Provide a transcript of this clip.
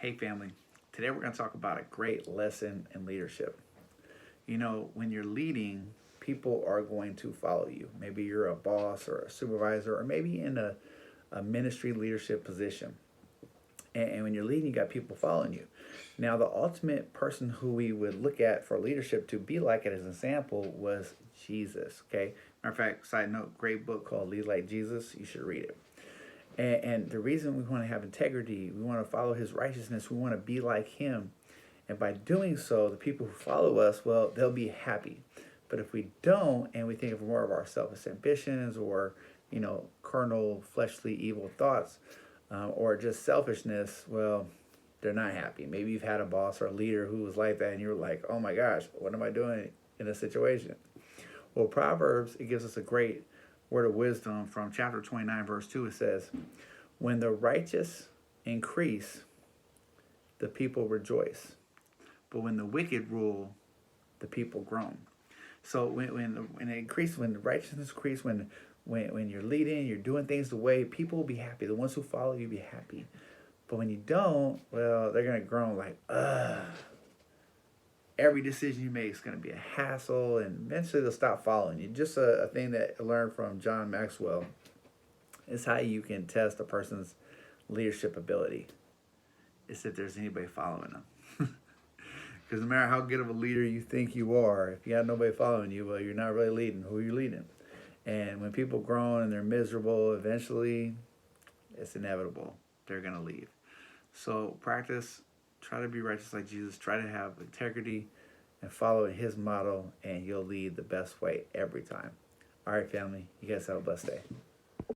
Hey family, today we're going to talk about a great lesson in leadership. You know, when you're leading, people are going to follow you. Maybe you're a boss or a supervisor, or maybe in a ministry leadership position. And when you're leading, you got people following you. Now, the ultimate person who we would look at for leadership to be like it as an example was Jesus. Okay. Matter of fact, side note, great book called Lead Like Jesus. You should read it. And the reason we want to have integrity, we want to follow his righteousness, we want to be like him. And by doing so, the people who follow us, well, they'll be happy. But if we don't, and we think of more of our selfish ambitions or, carnal, fleshly, evil thoughts, or just selfishness, well, they're not happy. Maybe you've had a boss or a leader who was like that, and you're like, oh my gosh, what am I doing in this situation? Well, Proverbs, it gives us a great word of wisdom from chapter 29, verse 2. It says, when the righteous increase, the people rejoice. But when the wicked rule, the people groan. So when the righteousness increase, when you're leading, you're doing things the way, people will be happy. The ones who follow you be happy. But when you don't, well, they're going to groan like, ugh. Every decision you make is going to be a hassle, and eventually they'll stop following you. Just a thing that I learned from John Maxwell is how you can test a person's leadership ability. It's if there's anybody following them. Because no matter how good of a leader you think you are, if you got nobody following you, well, you're not really leading. Who are you leading? And when people groan and they're miserable, eventually it's inevitable. They're going to leave. So practice. Try to be righteous like Jesus. Try to have integrity and follow his model, and you'll lead the best way every time. All right, family. You guys have a blessed day.